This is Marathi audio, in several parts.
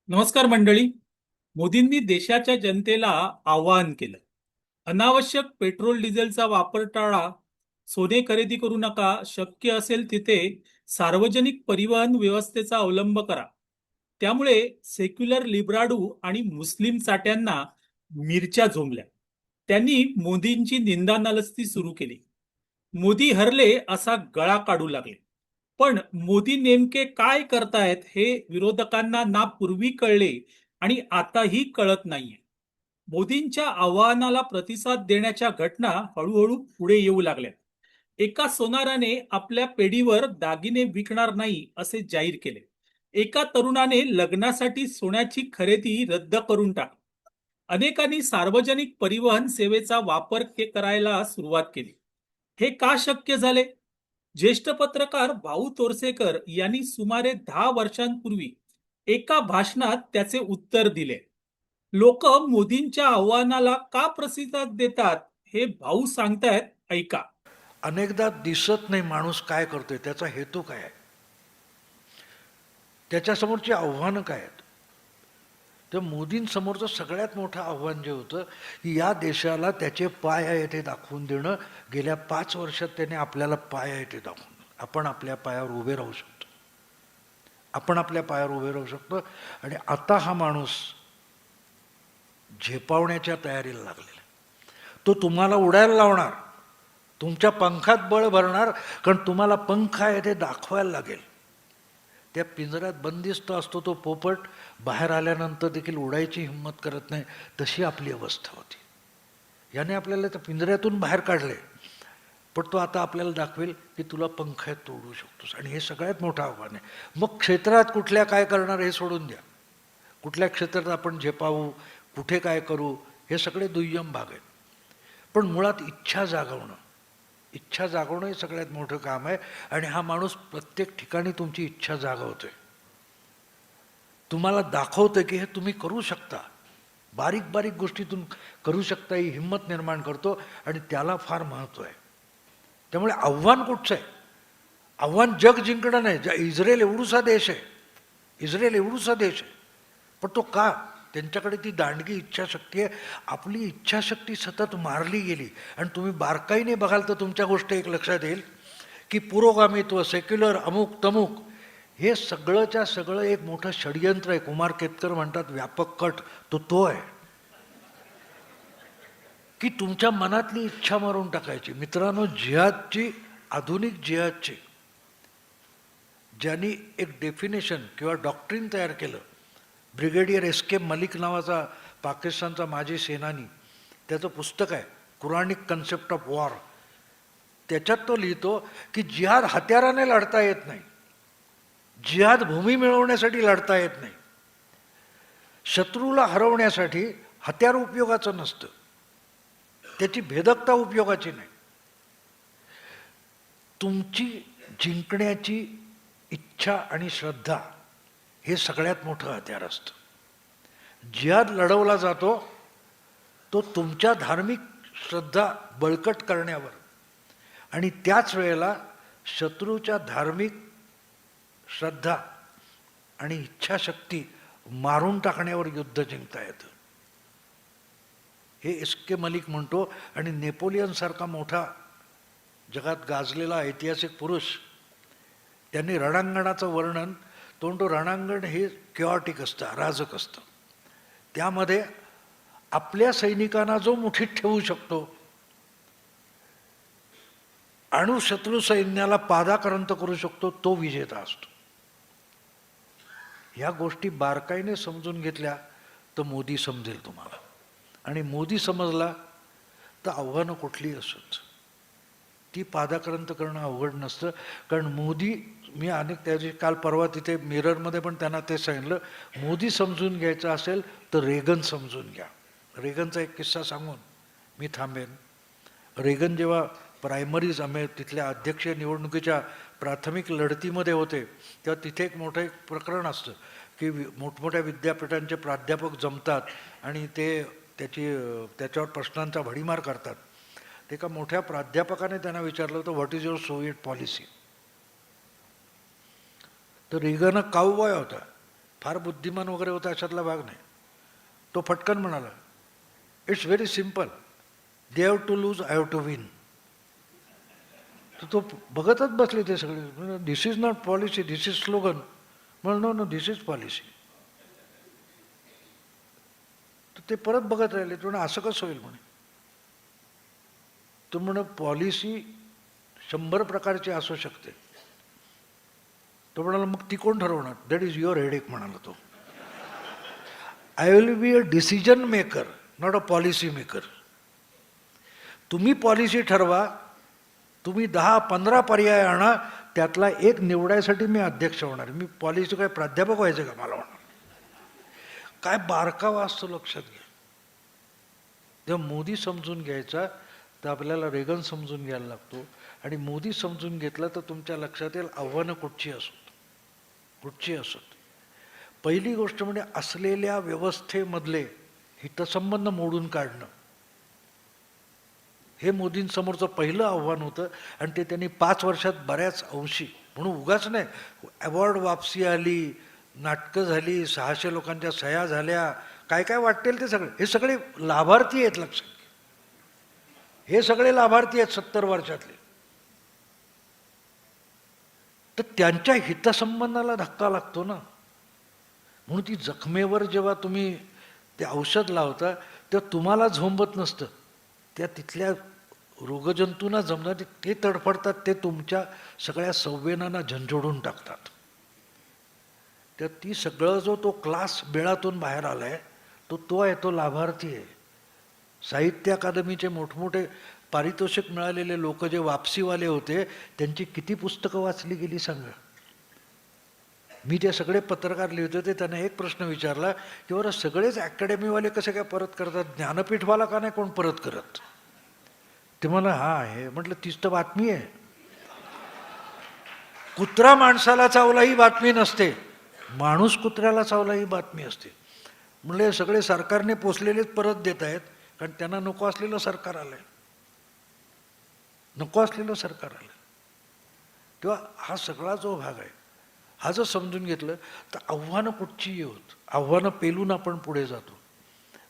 नमस्कार मंडळी. मोदींनी देशाच्या जनतेला आवाहन केलं. अनावश्यक पेट्रोल डिझेलचा वापर टाळा, सोने खरेदी करू नका, शक्य असेल तिथे सार्वजनिक परिवहन व्यवस्थेचा अवलंब करा. त्यामुळे सेक्युलर लिब्राडू आणि मुस्लिम चाट्यांना मिरच्या झोंबल्या. त्यांनी मोदींची निंदानालस्ती सुरू केली. मोदी हरले असा गळा काढू लागले. पण मोदी नेमके काय करतायत हे विरोधकांना ना पूर्वी कळले आणि आताही कळत नाहीये. मोदींच्या आवाहनाला प्रतिसाद देण्याच्या घटना हळूहळू पुढे येऊ लागल्या. एका सोनाराने आपल्या पेढीवर दागिने विकणार नाही असे जाहीर केले. एका तरुणाने लग्नासाठी सोन्याची खरेदी रद्द करून टाकली. अनेकांनी सार्वजनिक परिवहन सेवेचा वापर करायला सुरुवात केली. हे का शक्य झाले? ज्येष्ठ पत्रकार भाऊ तोरसेकर यांनी सुमारे 10 वर्षांपूर्वी एका भाषणात त्याचे उत्तर दिले. लोक मोदींच्या आव्हानाला का प्रतिसाद देतात हे भाऊ सांगतायत, ऐका. अनेकदा दिसत नाही माणूस काय करतोय, त्याचा हेतू काय आहे, त्याच्यासमोरची आव्हानं काय आहेत. तर मोदींसमोरचं सगळ्यात मोठं आव्हान जे होतं की या देशाला त्याचे पाय आहे ते दाखवून देणं. गेल्या 5 वर्षात त्याने आपल्याला पाय आहे ते दाखवून आपण आपल्या पायावर उभे राहू शकतो, आपण आपल्या पायावर उभे राहू शकतो. आणि आता हा माणूस झेपावण्याच्या तयारीला लागलेला. तो तुम्हाला उडायला लावणार, तुमच्या पंखात बळ भरणार, कारण तुम्हाला पंख आहे ते दाखवायला लागेल. त्या पिंजऱ्यात बंदिस्त असतो तो पोपट, बाहेर आल्यानंतर देखील उडायची हिंमत करत नाही. तशी आपली अवस्था होती. याने आपल्याला त्या पिंजऱ्यातून बाहेर काढले, पण तो आता आपल्याला दाखवेल की तुला पंख आहेत, तो उडू शकतोस. आणि हे सगळ्यात मोठं आव्हान आहे. मग क्षेत्रात कुठल्या काय करणार हे सोडून द्या. कुठल्या क्षेत्रात आपण झेपावू, कुठे काय करू, हे सगळे दुय्यम भाग आहेत. पण मुळात इच्छा जागवणं, इच्छा जागवणं हे सगळ्यात मोठं काम आहे. आणि हा माणूस प्रत्येक ठिकाणी तुमची इच्छा जागवतोय, तुम्हाला दाखवतोय की हे तुम्ही करू शकता, बारीक बारीक गोष्टीतून करू शकता, ही हिंमत निर्माण करतो. आणि त्याला फार महत्त्व आहे. त्यामुळे आव्हान कुठचं आहे? आव्हान जग जिंकणं नाही. इस्रायल एवढूसा देश आहे, इस्रायल एवढूसा देश आहे, पण तो का? त्यांच्याकडे ती दांडगी इच्छाशक्ती आहे. आपली इच्छाशक्ती सतत मारली गेली. आणि तुम्ही बारकाईने बघाल तर तुमच्या गोष्ट एक लक्षात येईल की पुरोगामित्व, सेक्युलर, अमुक तमुक, हे सगळंच्या सगळं एक मोठं षडयंत्र आहे. कुमार केतकर म्हणतात व्यापक कट, तो आहे की तुमच्या मनातली इच्छा मारून टाकायची. मित्रांनो, जिहादची, आधुनिक जिहादची ज्यांनी एक डेफिनेशन किंवा डॉक्ट्रिन तयार केलं, ब्रिगेडियर एस के मलिक नावाचा पाकिस्तानचा माजी सेनानी, त्याचं पुस्तक आहे कुरानिक कन्सेप्ट ऑफ वॉर. त्याच्यात तो लिहितो की जिहाद हत्याराने लढता येत नाही, जिहाद भूमी मिळवण्यासाठी लढता येत नाही. शत्रूला हरवण्यासाठी हत्यार उपयोगाचं नसतं, त्याची भेदकता उपयोगाची नाही. तुमची जिंकण्याची इच्छा आणि श्रद्धा हे सगळ्यात मोठं हत्यार असतं. जिहाद लढवला जातो तो तुमच्या धार्मिक श्रद्धा बळकट करण्यावर, आणि त्याच वेळेला शत्रूच्या धार्मिक श्रद्धा आणि इच्छाशक्ती मारून टाकण्यावर युद्ध जिंकता येतं. हे एस के मलिक म्हणतो. आणि नेपोलियनसारखा मोठा जगात गाजलेला ऐतिहासिक पुरुष, त्यांनी रणांगणाचं वर्णन, तो रणांगण हे क्युआटिक असतं, अराजक असतं. त्यामध्ये आपल्या सैनिकांना जो मुठीत ठेवू शकतो, अणु शत्रू सैन्याला पादाक्रांत करू शकतो, तो विजेता असतो. ह्या गोष्टी बारकाईने समजून घेतल्या तर मोदी समजेल तुम्हाला. आणि मोदी समजला तर आव्हानं कुठलीही असोत, ती पादाक्रांत करणं अवघड नसतं. कारण मोदी, मी अनेक त्याची काल परवा तिथे मिररमध्ये पण त्यांना ते सांगितलं, मोदी समजून घ्यायचं असेल तर रेगन समजून घ्या. रेगनचा एक किस्सा सांगून मी थांबेन. रेगन जेव्हा प्रायमरीज तिथल्या अध्यक्षीय निवडणुकीच्या प्राथमिक लढतीमध्ये होते, तेव्हा तिथे एक मोठं एक प्रकरण असतं की मोठमोठ्या विद्यापीठांचे प्राध्यापक जमतात आणि ते त्याच्यावर प्रश्नांचा भडीमार करतात. ते एका मोठ्या प्राध्यापकाने त्यांना विचारलं होतं, what is your Soviet policy? तर रेगन काऊबॉय होता, फार बुद्धिमान वगैरे होता अशातला भाग नाही. तो फटकन म्हणाला, it's very simple, they have to lose, I have to win. तर तो बघतच बसले ते सगळे. This is not policy, this is slogan. म्हणून no no, this is policy. तर ते परत बघत राहिले. तो असं कसं होईल म्हणे. तो म्हणे पॉलिसी 100 प्रकारची असू शकते. तो म्हणाला मग ती कोण ठरवणार. दॅट इज युअर हेडेक म्हणाला तो. I will be a decision maker, not a policy maker. तुम्ही पॉलिसी ठरवा, तुम्ही 10-15 पर्याय आणा, त्यातला एक निवडायसाठी मी अध्यक्ष होणार. मी पॉलिसी काय प्राध्यापक व्हायचं का मला होणार. काय बारकावा असतो लक्षात घ्या. जेव्हा मोदी समजून घ्यायचा तर आपल्याला रेगन समजून घ्यायला लागतो. आणि मोदी समजून घेतला तर तुमच्या लक्षात येईल आव्हानं कुठची असोत, कुठची असोत. पहिली गोष्ट म्हणजे असलेल्या व्यवस्थेमधले हितसंबंध मोडून काढणं. हे मोदींसमोरचं पहिलं आव्हान होतं. आणि ते त्यांनी 5 वर्षात बऱ्याच अंशी, म्हणून उगाच नाही, अवॉर्ड वापसी आली, नाटकं झाली, 600 लोकांच्या सह्या झाल्या, काय काय वाटेल ते सगळे. हे सगळे लाभार्थी आहेत लक्षात. हे सगळे लाभार्थी आहेत 70 वर्षातले. तर त्यांच्या हितसंबंधाला धक्का लागतो ना. म्हणून ती जखमेवर जेव्हा तुम्ही ते औषध लावता तेव्हा तुम्हाला झोंबत नसतं, त्या तिथल्या रोगजंतूंना जमणार ते तडफडतात. ते तुमच्या सगळ्या संवेदनांना झंझोडून टाकतात. तर ती सगळं जो तो क्लास बेळातून बाहेर आलाय तो आहे, तो लाभार्थी आहे. साहित्य अकादमीचे मोठमोठे पारितोषिक मिळालेले लोक जे वापसीवाले होते, त्यांची किती पुस्तकं वाचली गेली सांगा. मी ते सगळे पत्रकार लिहित होते, त्यांना एक प्रश्न विचारला की बरं सगळेच अकॅडमीवाले कसे काय परत करतात, ज्ञानपीठवाला का नाही कोण परत करत. ते मला हा आहे. म्हटलं तीच तर बातमी आहे. कुत्रा माणसाला चावला ही बातमी नसते, माणूस कुत्र्याला चावला ही बातमी असते. म्हणले सगळे सरकारने पोचलेलेच परत देत आहेत, कारण त्यांना नको असलेलं सरकार आलंय, नको असलेलं सरकार आलं. तेव्हा हा सगळा जो भाग आहे हा जर समजून घेतलं तर आव्हानं कुठचीही होत, आव्हानं पेलून आपण पुढे जातो.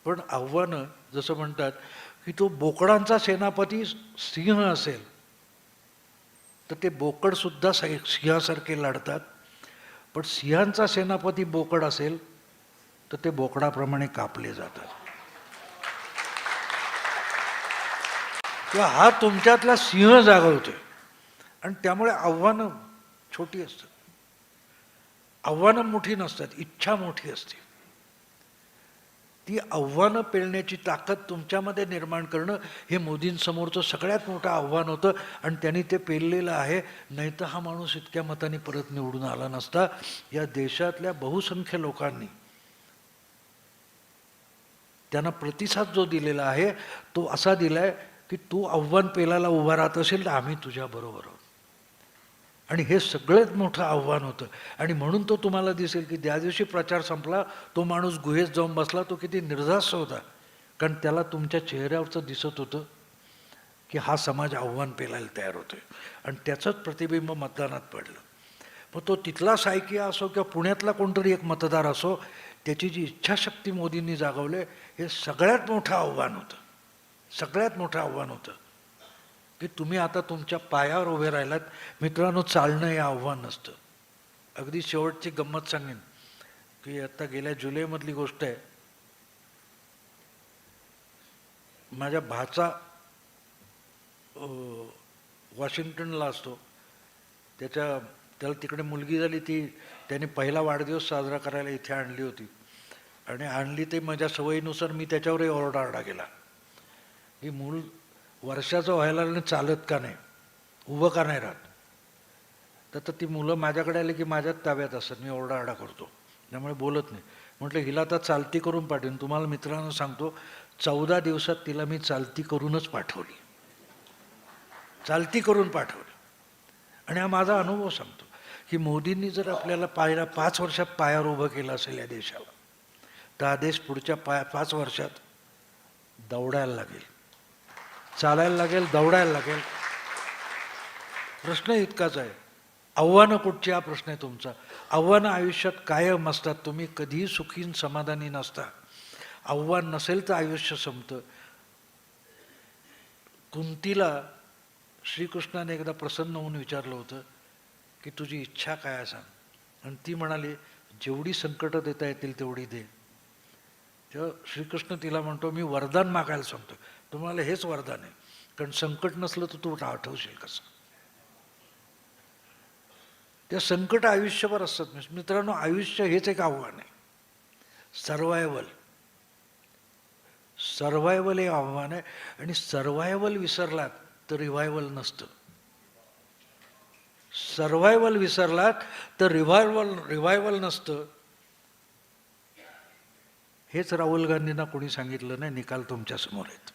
पण आव्हानं जसं म्हणतात की तो बोकडांचा सेनापती सिंह असेल तर ते बोकडसुद्धा सिंहासारखे लढतात. पण सिंहांचा सेनापती बोकड असेल तर ते बोकडाप्रमाणे कापले जातात. किंवा हा तुमच्यातला सिंह जागवतोय. आणि त्यामुळे आव्हानं छोटी असतात, आव्हानं मोठी नसतात, इच्छा मोठी असते. ती आव्हानं पेलण्याची ताकद तुमच्यामध्ये निर्माण करणं हे मोदींसमोरचं सगळ्यात मोठं आव्हान होतं. आणि त्यांनी ते पेललेलं आहे. नाही तर हा माणूस इतक्या मतांनी परत निवडून आला नसता. या देशातल्या बहुसंख्य लोकांनी त्यांना प्रतिसाद जो दिलेला आहे तो असा दिलाय की तू आव्हान पेलायला उभा राहत असेल तर आम्ही तुझ्याबरोबर आहोत. आणि हे सगळ्यात मोठं आव्हान होतं. आणि म्हणून तो तुम्हाला दिसेल की ज्या दिवशी प्रचार संपला तो माणूस गुहेत जाऊन बसला, तो किती निर्धास्त होता. कारण त्याला तुमच्या चेहऱ्यावरचं दिसत होतं की हा समाज आव्हान पेलायला तयार होतोय. आणि त्याचंच प्रतिबिंब मतदानात पडलं. मग तो तिथला सायकिया असो किंवा पुण्यातला कोणतरी एक मतदार असो, त्याची जी इच्छाशक्ती मोदींनी जागवले हे सगळ्यात मोठं आव्हान होतं. सगळ्यात मोठं आव्हान होतं की तुम्ही आता तुमच्या पायावर उभे राहिलात. मित्रांनो, चालणं हे आव्हान नसतं. अगदी शेवटची गंमत सांगेन की आता गेल्या जुलैमधली गोष्ट आहे. माझ्या भाचा वॉशिंग्टनला असतो. त्याला तिकडे मुलगी झाली, त्याने पहिला वाढदिवस साजरा करायला इथे आणली होती. आणि आणली ते माझ्या सवयीनुसार मी त्याच्यावरही ओरडाआरडा केला की मूल वर्षाचं व्हायला लागलं, चालत का नाही, उभं का नाही राहत. तर ती मुलं माझ्याकडे आली की माझ्याच ताब्यात असतात, मी ओरडाआरडा करतो, त्यामुळे बोलत नाही. म्हटलं हिला आता चालती करून पाठवेन. तुम्हाला मित्रांनो सांगतो, 14 दिवसात तिला मी चालती करूनच पाठवली, चालती करून पाठवली. आणि हा माझा अनुभव सांगतो की मोदींनी जर आपल्याला 5 वर्षात पायावर उभं केलं असेल या देशाला, तर हा देश पुढच्या 5 वर्षात दौडायला लागेल, चालायला लागेल, दौडायला लागेल. प्रश्न इतकाच आहे आव्हानं कुठची, हा प्रश्न आहे तुमचा. आव्हानं आयुष्यात कायम असतात, तुम्ही कधीही सुखी समाधानी नसता. आव्हान नसेल तर आयुष्य संपतं. कुंतीला श्रीकृष्णाने एकदा प्रसन्न होऊन विचारलं होतं की तुझी इच्छा काय आहे सांग, आणि ती म्हणाली जेवढी संकटं देता येतील तेवढी दे. तेव्हा श्रीकृष्ण तिला म्हणतो मी वरदान मागायला सांगतो, तुम्हाला हेच वरदान आहे, कारण संकट नसलं तर तू आठवशील कसं. त्या संकट आयुष्यभर असतात मित्रांनो. आयुष्य हेच एक आव्हान आहे. सर्वायवल सर्वायवल हे आव्हान आहे, आणि सर्वायवल विसरलात तर रिवायवल नसतं. सर्वायवल विसरलात तर रिवायवल नसतं. हेच राहुल गांधींना कोणी सांगितलं नाही, निकाल तुमच्या समोर आहेत.